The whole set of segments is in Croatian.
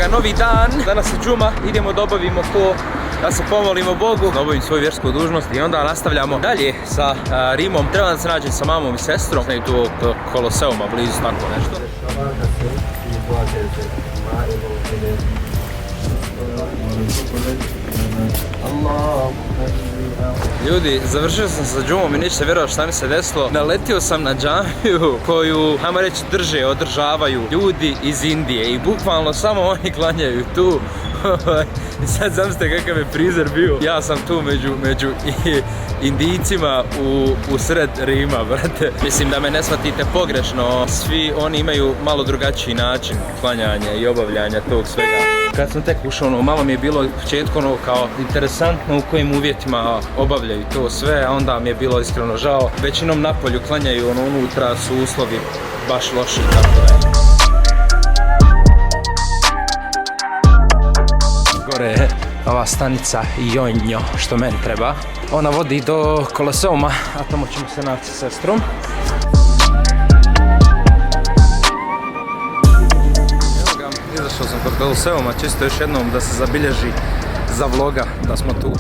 ga, novi dan, danas je džuma, idemo da obavimo to, da se pomolimo Bogu, da obavim svoju vjersku dužnost i onda nastavljamo dalje sa Rimom. Treba da se nađem sa mamom i sestrom, ne tu Koloseuma, blizu tako nešto. Ljudi, završio sam sa džumom i nećete vjerovati šta mi se desilo. Naletio sam na džamiju koju, hajmo reći, održavaju ljudi iz Indije i bukvalno samo oni klanjaju tu. I sad zamislite kakav je prizor bio. Ja sam tu među Indijcima u sred Rima, brate. Mislim da me ne shvatite pogrešno, svi oni imaju malo drugačiji način klanjanja i obavljanja tog svega. Kad sam tek ušao, malo mi je bilo u početku kao interesantno u kojim uvjetima obavljaju to sve, a onda mi je bilo iskreno žao. Većinom napolju klanjaju, unutra su uslovi baš loši i tako da. Gore je ova stanica Jonjo, što meni treba. Ona vodi do Koloseuma, a tamo ćemo se naći sa sestrom. Evo ga, izašao sam kod Koloseuma, čisto još jednom da se zabilježi za vloga da smo tu.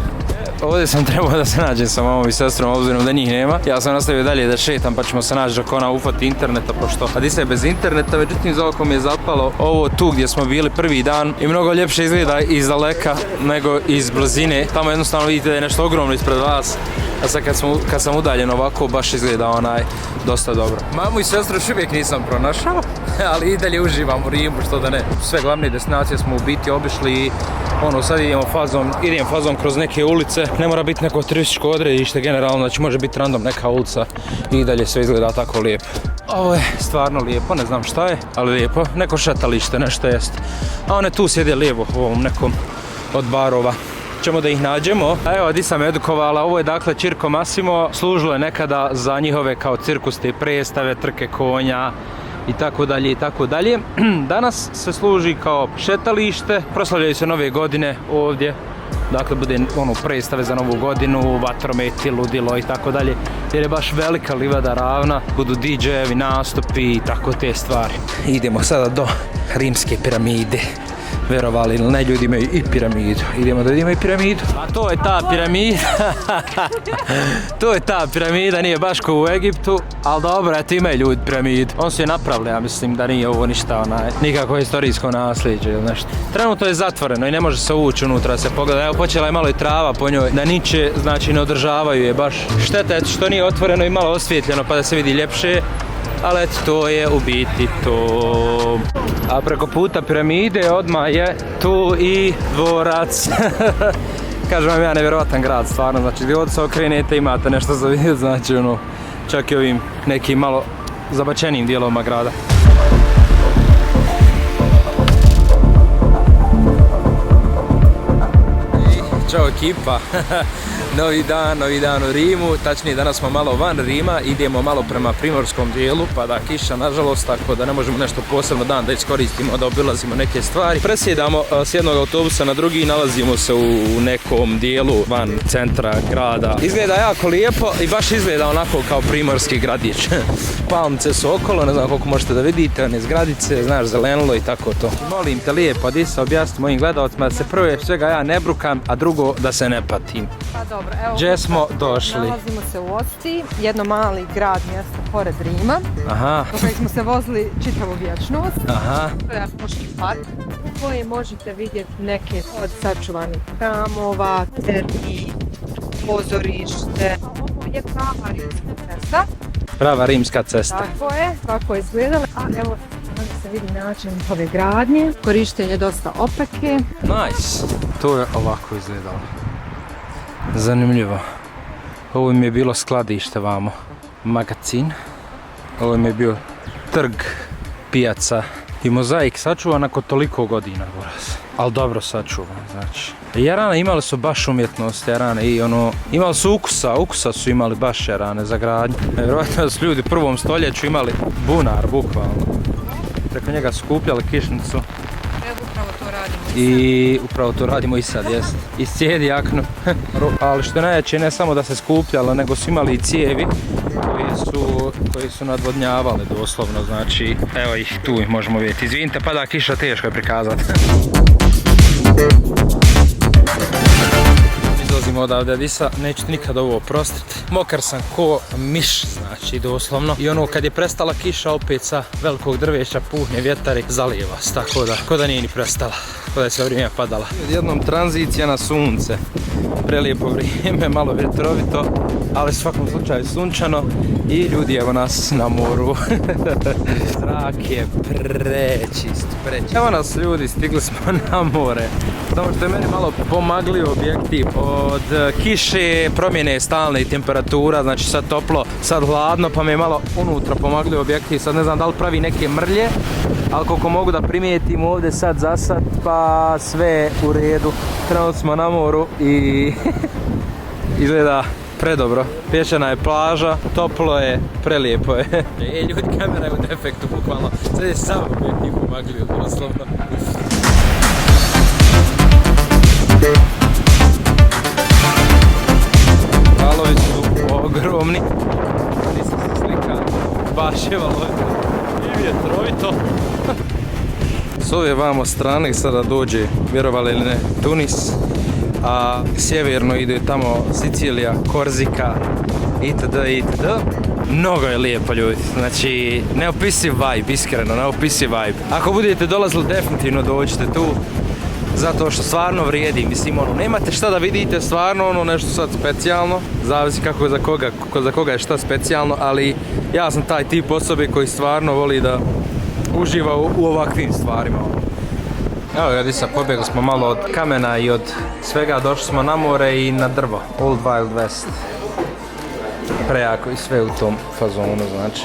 Ovdje sam trebao da se nađem sa mamom i sestrom, obzirom da njih nema. Ja sam nastavio dalje da šetam, pa ćemo se naći dok ona ufati interneta, pošto Adisa je bez interneta. Međutim, za oko mi je zapalo ovo tu gdje smo bili prvi dan i mnogo ljepše izgleda iz daleka nego iz blizine. Tamo jednostavno vidite da je nešto ogromno ispred vas, a sad kad sam udaljen ovako, baš izgleda dosta dobro. Mamu i sestru još uvijek nisam pronašao, ali i dalje uživam u Rimu, što da ne. Sve glavne destinacije smo u biti obišli i sad idem fazom kroz neke ulice. Ne mora biti neko turističko odredište generalno, znači može biti random neka ulica i dalje sve izgleda tako lijepo. Ovo je stvarno lijepo, ne znam šta je, ali lijepo. Neko šetalište, nešto jest. A one tu sjede lijevo u ovom nekom od barova. Ćemo da ih nađemo. Evo, Adisa me edukovala, ovo je dakle Circo Massimo, služilo je nekada za njihove kao cirkuste predstave, trke konja i tako dalje i tako dalje. Danas se služi kao šetalište, proslavljaju se nove godine ovdje. Dakle, bude predstave za novu godinu, vatrometi, ludilo i tako dalje. Jer je baš velika livada ravna, budu DJ-evi, nastupi i tako te stvari. Idemo sada do rimske piramide. Verovali ili ne, ljudi imaju i piramidu. Idemo da vidimo i piramidu. A to je ta piramida. To je ta piramida, nije baš kao u Egiptu, ali dobro, eto imaju ljudi piramidu. On su je napravili, ja mislim da nije ovo ništa nikako historijsko nasljeđe ili nešto. Trenutno je zatvoreno i ne može se ući unutra, se pogleda. Evo, počela je malo i trava po njoj, da niče, znači ne održavaju je baš. Šteta je što nije otvoreno i malo osvjetljeno pa da se vidi ljepše. Ali eto, to je u biti to. A preko puta piramide odmah je tu i dvorac. Kažem vam ja, nevjerovatan grad, stvarno. Znači, gdje god se okrenete imate nešto za vidjeti, znači čak i ovim nekim malo zabačenim dijelovima grada. Ćao ekipa. Novi dan u Rimu, tačnije danas smo malo van Rima, idemo malo prema primorskom dijelu, pada kiša nažalost, tako da ne možemo nešto posebno dan da iskoristimo, da obilazimo neke stvari. Presjedamo s jednog autobusa na drugi i nalazimo se u nekom dijelu van centra grada. Izgleda jako lijepo i baš izgleda onako kao primorski gradić. Palmice su okolo, ne znam koliko možete da vidite, one zgradice, znaš, zelenilo i tako to. Molim te lijepo, Adisa, objasni mojim gledalcima da se prvo svega ja ne brukam, a drugo da se ne patim. Pa dobro, evo, gdje smo došli? Nalazimo se u Osci, jedno mali grad, mjesto pored Rima. Aha. Do kojeg smo se vozili čitavu vječnost. Aha. To je arheološki park u kojem možete vidjeti neke od sačuvanih hramova, termi, pozorište. Ovo je prava rimska cesta. Prava rimska cesta. Tako je, kako je izgledala. A evo, ovdje se vidi način ove gradnje. Korištenje dosta opeke. Nice. To je ovako izgledalo. Zanimljivo. Ovo mi je bilo skladište vamo. Magazin. Ovo mi je bio trg, pijaca i mozaik sačuvan nakon toliko godina. Ali dobro sačuvan, znači. Jarane imali su baš umjetnost, jarane i imali su ukusa su imali baš jarane za gradnju. Nevjerojatno da su ljudi u 1. stoljeću imali bunar, bukvalno. Preko njega skupljali kišnicu. Evo upravo to radimo. I upravo to radimo i sad, jest. Iscijedi jaknu. Ali što je najjače, ne samo da se skupljalo, nego su imali i cijevi koji su nadvodnjavali doslovno, znači, evo ih tu ih možemo vidjeti. Izvinite, pada kiša, teško je prikazati. Izlazimo odavde, Disa, nećete nikad ovo oprostiti. Mokar sam ko miš, znači doslovno. I ono kad je prestala kiša, opet sa velikog drveća puhne vjetar i zalijeva vas, tako da, ko da nije ni prestala, ko da je sve vrijeme padala. Jednom tranzicija na sunce, prelijepo vrijeme, malo vjetrovito, ali u svakom slučaju sunčano i ljudi evo nas na moru. Zrak je prečist. Evo nas ljudi, stigli smo na more. Samo što je meni malo pomagli objektiv od kiše, promjene stalne temperatura, znači sad toplo, sad hladno, pa mi je malo unutra pomagli objektiv. Sad ne znam da li pravi neke mrlje, ali koliko mogu da primijetim ovdje sad za sad, pa sve u redu. Trenutno smo na moru i izgleda predobro. Pješana je plaža, toplo je, prelijepo je. Ljudi, kamera je u defektu, bukvalno. Sad je sam objektiv pomagli, doslovno. Valovi su ogromni. Nisam se slika. Baš je valovi. I vjetrovito. S ove vamo strane sada dođe, vjerovali ili ne, Tunis. A sjeverno ide tamo Sicilija, Korzika itd. itd. Mnogo je lijepo ljudi, znači neopisiv vibe, iskreno neopisiv vibe. Ako budete dolazili definitivno dođite tu, zato što stvarno vrijedi, mislim ono, nemate šta da vidite stvarno ono nešto sad specijalno, zavisi kako za koga je šta specijalno, ali ja sam taj tip osobe koji stvarno voli da uživa u ovakvim stvarima. Evo ga Disa, pobjegli smo malo od kamena i od svega, došli smo na more i na drvo. Old Wild West. Prejako i sve u tom fazonu, znači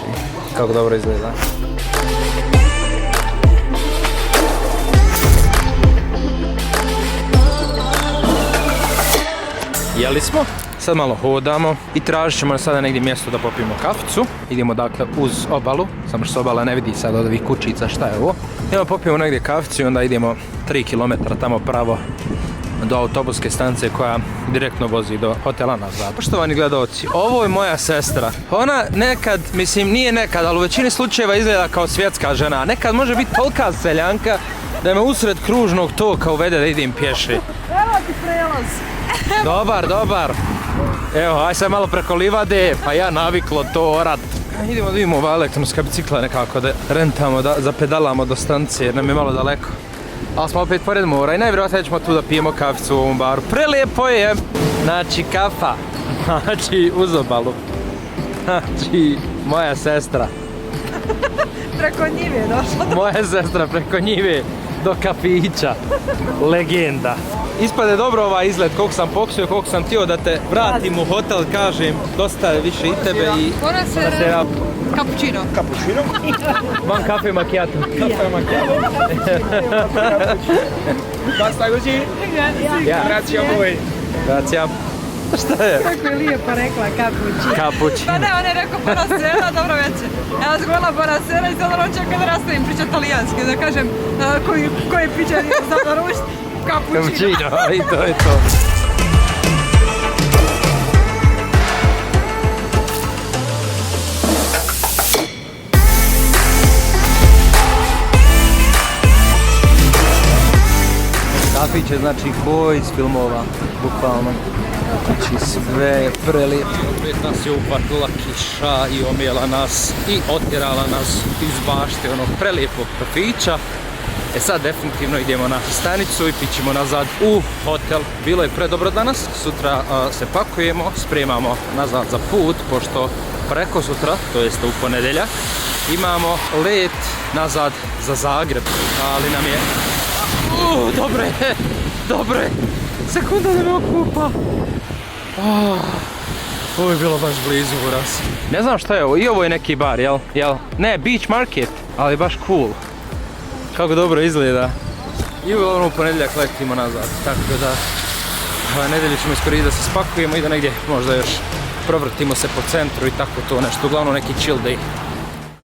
kako dobro izgleda. Jeli smo, sad malo hodamo i tražit ćemo sada negdje mjesto da popijemo kaficu. Idemo dakle uz obalu, samo što se obala ne vidi sad od ovih kućica šta je ovo. Idemo popijemo negdje kaficu i onda idemo 3 km tamo pravo do autobuske stanice koja direktno vozi do hotela nazad. Poštovani gledalci, ovo je moja sestra. Ona nekad, mislim nije nekad, ali u većini slučajeva izgleda kao svjetska žena. Nekad može biti tolika seljanka da me usred kružnog toka uvede da idem pješi. Evo ti prelaz. Dobar. Evo, aj sad malo preko livade, pa ja naviklo to orat. Idemo da vidimo ova elektronska bicikla nekako da rentamo, da zapedalamo do stanice jer nam je malo daleko. Ali smo opet pored mora i najvjerojatnije ćemo tu da pijemo kaficu u ovom baru. Prelijepo je! Znači kafa, znači uz obalu. Znači moja sestra. Preko njive je došla. Moja sestra preko njive do kafića. Legenda. Ispade dobro ovaj izgled, koliko sam pokusio, koliko sam htio da te vratim u hotel, kažem, dosta je više i tebe i... Buonasera. Cappuccino. Cappuccino? Buon caffè macchiato. Caffè macchiato? Basta così? Grazie a voi. Grazie. Šta je? Kako je lijepo rekla cappuccino. Cappuccino. Pa ne, on je rekao buonasera, dobro večer. Ja sam govorila buonasera i sad on čeka da nastavim pričati talijanski, da kažem koji piće za naručiti. Cappuccino. Cappuccino, i to je to. Kafić je znači ko iz filmova, bukvalno. Znači sve je prelijepo. Opet nas je upadla kiša i omijela nas i otjerala nas iz bašte onog prelijepog kafića. E sad definitivno idemo na stanicu i pićemo nazad u hotel. Bilo je predobro danas, sutra se pakujemo, spremamo nazad za put, pošto preko sutra, to jest u ponedjeljak, imamo let nazad za Zagreb, ali nam je... Dobro je, sekunda da me okupa. Ovo je bilo baš blizu uraz. Ne znam šta je ovo, i ovo je neki bar, jel? Ne, Beach Market, ali baš cool. Kako dobro izgleda. I uglavnom u ponedjeljak letimo nazad, tako da nedjelju ćemo iskoristiti da se spakujemo i da negdje možda još provrtimo se po centru i tako to nešto, uglavnom neki chill day.